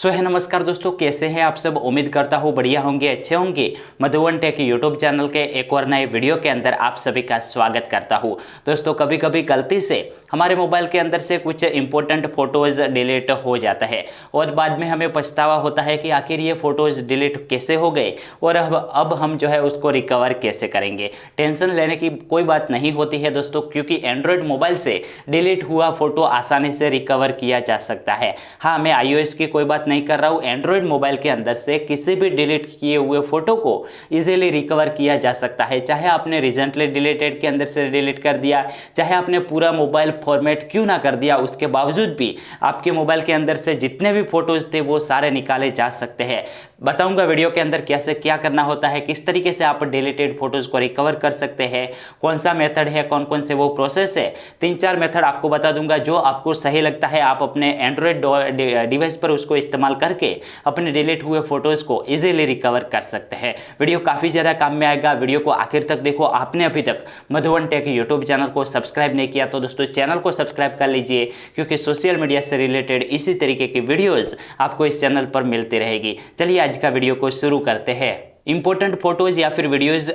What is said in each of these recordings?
है नमस्कार दोस्तों, कैसे हैं आप सब। उम्मीद करता हूँ बढ़िया होंगे, अच्छे होंगे। मधुवन टेक यूट्यूब चैनल के एक और नए वीडियो के अंदर आप सभी का स्वागत करता हूँ। दोस्तों कभी कभी गलती से हमारे मोबाइल के अंदर से कुछ इंपॉर्टेंट फ़ोटोज़ डिलीट हो जाता है और बाद में हमें पछतावा होता है कि आखिर ये फ़ोटोज़ डिलीट कैसे हो गए और अब हम जो है उसको रिकवर कैसे करेंगे। टेंशन लेने की कोई बात नहीं होती है दोस्तों, क्योंकि एंड्रॉयड मोबाइल से डिलीट हुआ फ़ोटो आसानी से रिकवर किया जा सकता है। हाँ, मैं iOS की कोई बात नहीं कर रहा हूँ। एंड्रॉयड मोबाइल के अंदर से किसी भी डिलीट किए हुए फोटो को इजीली रिकवर किया जा सकता है। चाहे आपने रिसेंटली डिलीटेड के अंदर से डिलीट कर दिया, चाहे आपने पूरा मोबाइल फॉर्मेट क्यों ना कर दिया, उसके बावजूद भी आपके मोबाइल के अंदर से जितने भी फोटोज थे वो सारे निकाले जा सकते हैं। बताऊंगा वीडियो के अंदर कैसे क्या करना होता है, किस तरीके से आप डिलीटेड फोटोज़ को रिकवर कर सकते हैं, कौन सा मेथड है, कौन कौन से वो प्रोसेस है। 3-4 मेथड आपको बता दूंगा, जो आपको सही लगता है आप अपने एंड्रॉयड डिवाइस पर उसको इस्तेमाल करके अपने डिलीट हुए फोटोज़ को इजीली रिकवर कर सकते हैं। वीडियो काफ़ी ज़्यादा काम में आएगा, वीडियो को आखिर तक देखो। आपने अभी तक मधुवन टेक यूट्यूब चैनल को सब्सक्राइब नहीं किया तो दोस्तों चैनल को सब्सक्राइब कर लीजिए, क्योंकि सोशल मीडिया से रिलेटेड इसी तरीके की वीडियोज़ आपको इस चैनल पर मिलती रहेगी। चलिए आज का वीडियो को शुरू करते हैं। इंपॉर्टेंट फोटोज़ या फिर वीडियोज़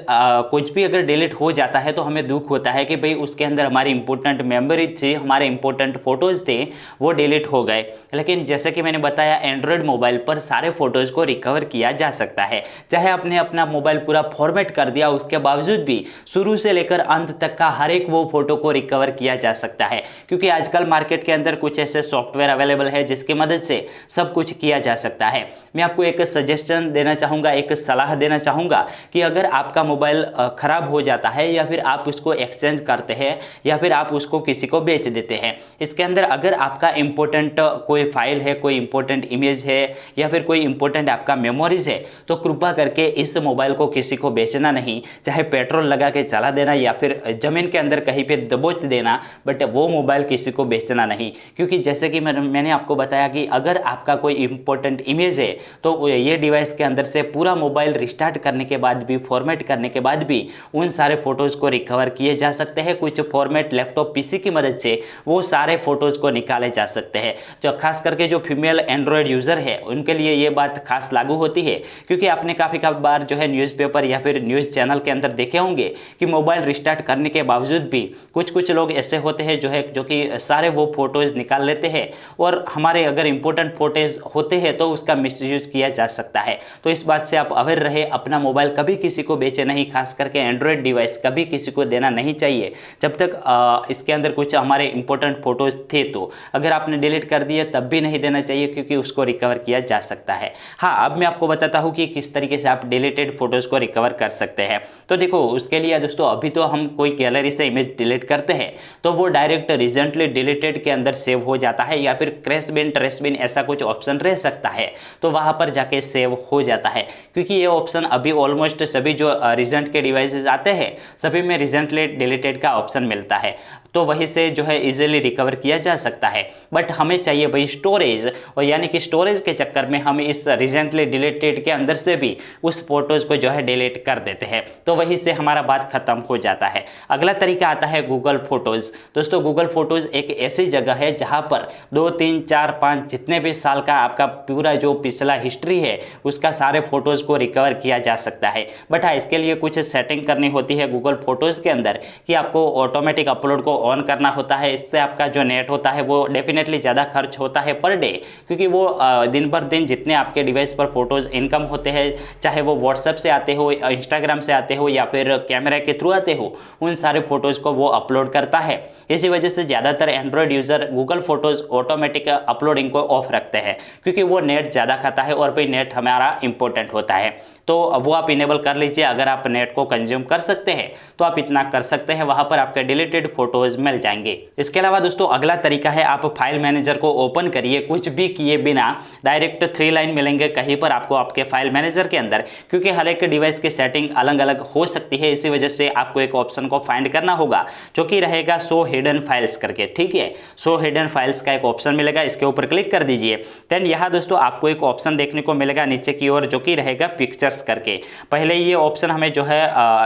कुछ भी अगर डिलीट हो जाता है तो हमें दुख होता है कि भाई उसके अंदर हमारी इंपॉर्टेंट मेमोरीज थी, हमारे इंपॉर्टेंट फोटोज़ थे, वो डिलीट हो गए। लेकिन जैसे कि मैंने बताया, एंड्रॉयड मोबाइल पर सारे फोटोज़ को रिकवर किया जा सकता है। चाहे आपने अपना मोबाइल पूरा फॉर्मेट कर दिया, उसके बावजूद भी शुरू से लेकर अंत तक का हर एक वो फोटो को रिकवर किया जा सकता है, क्योंकि आजकल मार्केट के अंदर कुछ ऐसे सॉफ्टवेयर अवेलेबल है जिसकी मदद से सब कुछ किया जा सकता है। मैं आपको एक सजेशन देना चाहूँगा, एक सलाह देना चाहूँगा कि अगर आपका मोबाइल ख़राब हो जाता है या फिर आप उसको एक्सचेंज करते हैं या फिर आप उसको किसी को बेच देते हैं, इसके अंदर अगर आपका इम्पोर्टेंट कोई फाइल है, कोई इम्पोर्टेंट इमेज है या फिर कोई इम्पोर्टेंट आपका मेमोरीज है, तो कृपा करके इस मोबाइल को किसी को बेचना नहीं। चाहे पेट्रोल लगा के चला देना या फिर ज़मीन के अंदर कहीं पर दबोच देना, बट वो मोबाइल किसी को बेचना नहीं। क्योंकि जैसे कि मैंने आपको बताया कि अगर आपका कोई इम्पोर्टेंट इमेज है तो ये डिवाइस के अंदर से पूरा मोबाइल रिस्टार्ट करने के बाद भी, फॉर्मेट करने के बाद भी उन सारे फ़ोटोज़ को रिकवर किए जा सकते हैं। कुछ फॉर्मेट लैपटॉप पीसी की मदद से वो सारे फ़ोटोज़ को निकाले जा सकते हैं। जो खास करके जो फीमेल एंड्रॉयड यूज़र है उनके लिए ये बात खास लागू होती है, क्योंकि आपने काफ़ी बार जो है न्यूज़पेपर या फिर न्यूज़ चैनल के अंदर देखे होंगे कि मोबाइल रिस्टार्ट करने के बावजूद भी कुछ लोग ऐसे होते हैं जो कि सारे वो फ़ोटोज़ निकाल लेते हैं और हमारे अगर इम्पोर्टेंट फोटोज़ होते हैं तो उसका मिसयूज किया जा सकता है। तो इस बात से आप अवेयर रहे, अपना मोबाइल कभी किसी को बेचे नहीं, खास करके एंड्रॉयड डिवाइस कभी किसी को देना नहीं चाहिए जब तक इसके अंदर कुछ हमारे इंपॉर्टेंट फोटोज़ थे। तो अगर आपने डिलीट कर दिए तब भी नहीं देना चाहिए, क्योंकि उसको रिकवर किया जा सकता है। हाँ, अब मैं आपको बताता हूँ कि किस तरीके से आप डिलीटेड फोटोज़ को रिकवर कर सकते हैं। तो देखो, उसके लिए दोस्तों अभी तो हम कोई गैलरी से इमेज डिलीट करते हैं तो वो डायरेक्ट रिसेंटली डिलीटेड के अंदर सेव हो जाता है, या फिर क्रैश बिन, ट्रेश बिन ऐसा कुछ ऑप्शन रह सकता है, तो वहाँ पर जाके सेव हो जाता है। क्योंकि ये ऑप्शन अभी ऑलमोस्ट सभी जो रिसेंट के डिवाइसेस आते हैं सभी में रिसेंटली डिलीटेड का ऑप्शन मिलता है, तो वहीं से जो है इजीली रिकवर किया जा सकता है। बट हमें चाहिए भाई स्टोरेज, और यानी कि स्टोरेज के चक्कर में हम इस रिसेंटली डिलीटेड के अंदर से भी उस फोटोज़ को जो है डिलीट कर देते हैं, तो वहीं से हमारा बात खत्म हो जाता है। अगला तरीका आता है गूगल फोटोज़। दोस्तों गूगल फोटोज़ एक ऐसी जगह है जहाँ पर 2, 3, 4, 5 जितने भी साल का आपका पूरा जो पिछला हिस्ट्री है उसका सारे फोटोज़ को रिकवर किया जा सकता है। बट हाँ, इसके लिए कुछ सेटिंग करनी होती है गूगल फोटोज़ के अंदर कि आपको ऑटोमेटिक अपलोड को ऑन करना होता है। इससे आपका जो नेट होता है वो डेफिनेटली ज़्यादा खर्च होता है पर डे, क्योंकि वो दिन भर दिन जितने आपके डिवाइस पर फोटोज़ इनकम होते हैं, चाहे वो व्हाट्सएप से आते हो, इंस्टाग्राम से आते हो या फिर कैमरा के थ्रू आते हो, उन सारे फोटोज़ को वो अपलोड करता है। इसी वजह से ज़्यादातर Android user Google photos automatic uploading को ऑफ रखते हैं, क्योंकि वो नेट ज़्यादा खाता है और भाई नेट हमारा इंपॉर्टेंट होता है। तो वो आप इनेबल कर लीजिए। अगर आप नेट को कंज्यूम कर सकते हैं तो आप इतना कर सकते हैं, वहाँ पर आपके डिलीटेड फोटोज़ मिल जाएंगे। इसके अलावा दोस्तों अगला तरीका है, आप फाइल मैनेजर को ओपन करिए कुछ भी किए बिना। डायरेक्ट 3 लाइन मिलेंगे कहीं पर आपको आपके फाइल मैनेजर के अंदर, क्योंकि हर एक डिवाइस की सेटिंग अलग अलग हो सकती है। इसी वजह से आपको एक ऑप्शन को फाइंड करना होगा जो कि रहेगा शो हिडन फाइल्स करके। ठीक है, शो हिडन फाइल्स का एक ऑप्शन मिलेगा, इसके ऊपर क्लिक कर दीजिए। देन यहाँ दोस्तों आपको एक ऑप्शन देखने को मिलेगा नीचे की ओर जो कि रहेगा पिक्चर्स प्रेस करके। पहले ये ऑप्शन हमें जो है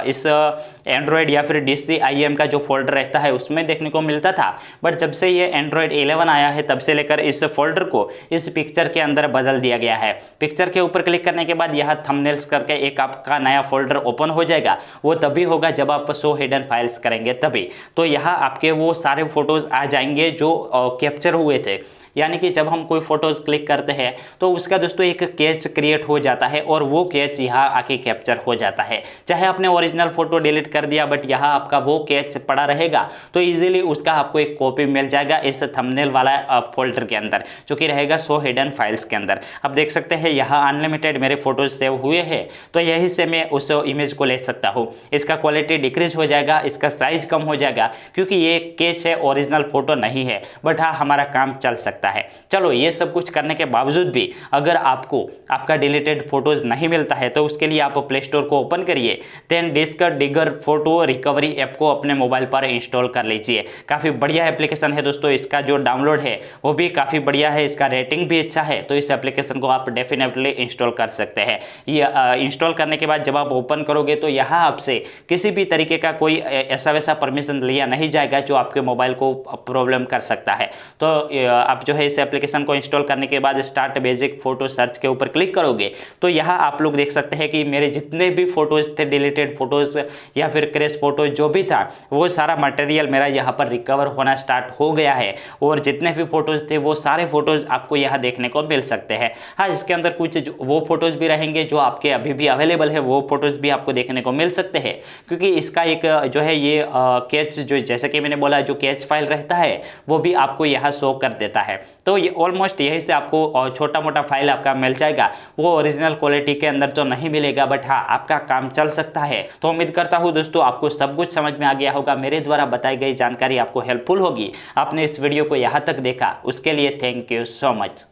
इस एंड्रॉयड या फिर DCIM का जो फोल्डर रहता है उसमें देखने को मिलता था, बट जब से ये एंड्रॉयड 11 आया है तब से लेकर इस फोल्डर को इस पिक्चर के अंदर बदल दिया गया है। पिक्चर के ऊपर क्लिक करने के बाद यह थंबनेल्स करके एक आपका नया फोल्डर ओपन हो जाएगा। वो तभी होगा जब आप शो हिडन फाइल्स करेंगे तभी। तो यहाँ आपके वो सारे फोटोज आ जाएंगे जो कैप्चर हुए थे। यानी कि जब हम कोई फोटोज़ क्लिक करते हैं तो उसका दोस्तों एक कैच क्रिएट हो जाता है और वो कैच यहाँ आके कैप्चर हो जाता है। चाहे आपने ओरिजिनल फोटो डिलीट कर दिया बट यहाँ आपका वो कैच पड़ा रहेगा तो इजीली उसका आपको एक कॉपी मिल जाएगा इस थंबनेल वाला फोल्डर के अंदर, जो कि रहेगा शो हिडन फाइल्स के अंदर। अब देख सकते हैं यहाँ अनलिमिटेड मेरे फोटोज सेव हुए हैं, तो यही से मैं उस इमेज को ले सकता हूँ। इसका क्वालिटी डिक्रीज हो जाएगा, इसका साइज कम हो जाएगा, क्योंकि ये कैच है, ओरिजिनल फोटो नहीं है, बट हाँ हमारा काम चल सकता है। चलो ये सब कुछ करने के बावजूद भी अगर आपको आपका डिलीटेड फोटोज नहीं मिलता है तो उसके लिए आप प्ले स्टोर को ओपन करिए, then disk digger photo recovery app को अपने मोबाइल पर इंस्टॉल कर लीजिए। काफ़ी बढ़िया एप्लीकेशन है दोस्तों, इसका जो डाउनलोड है वो भी काफ़ी बढ़िया है, इसका रेटिंग भी अच्छा है, तो इस एप्लीकेशन को आप डेफिनेटली इंस्टॉल कर सकते हैं। ये इंस्टॉल करने के बाद जब आप ओपन करोगे तो यहाँ आपसे किसी भी तरीके का कोई ऐसा वैसा परमिशन लिया नहीं जाएगा जो आपके मोबाइल को प्रॉब्लम कर सकता है। तो आप जो है इस एप्लीकेशन को इंस्टॉल करने के बाद स्टार्ट बेसिक फोटो सर्च के ऊपर क्लिक करोगे तो यहाँ आप लोग देख सकते हैं कि मेरे जितने भी फोटोज थे, डिलीटेड फोटोज या फिर क्रैश फोटो जो भी था, वो सारा मटेरियल मेरा यहाँ पर रिकवर होना स्टार्ट हो गया है और जितने भी फोटोज थे वो सारे फोटोज आपको यहाँ देखने को मिल सकते हैं। हाँ, इसके अंदर कुछ वो फोटोज भी रहेंगे जो आपके अभी भी अवेलेबल है, वो फोटोज भी आपको देखने को मिल सकते हैं, क्योंकि इसका एक जो है ये कैच जो जैसे कि मैंने बोला जो कैच फाइल रहता है वो भी आपको यहाँ शो कर देता है। तो ये ऑलमोस्ट यही से आपको छोटा मोटा फाइल आपका मिल जाएगा। वो ओरिजिनल क्वालिटी के अंदर तो नहीं मिलेगा, बट हाँ आपका काम चल सकता है। तो उम्मीद करता हूँ दोस्तों आपको सब कुछ समझ में आ गया होगा, मेरे द्वारा बताई गई जानकारी आपको हेल्पफुल होगी। आपने इस वीडियो को यहाँ तक देखा उसके लिए थैंक यू सो मच।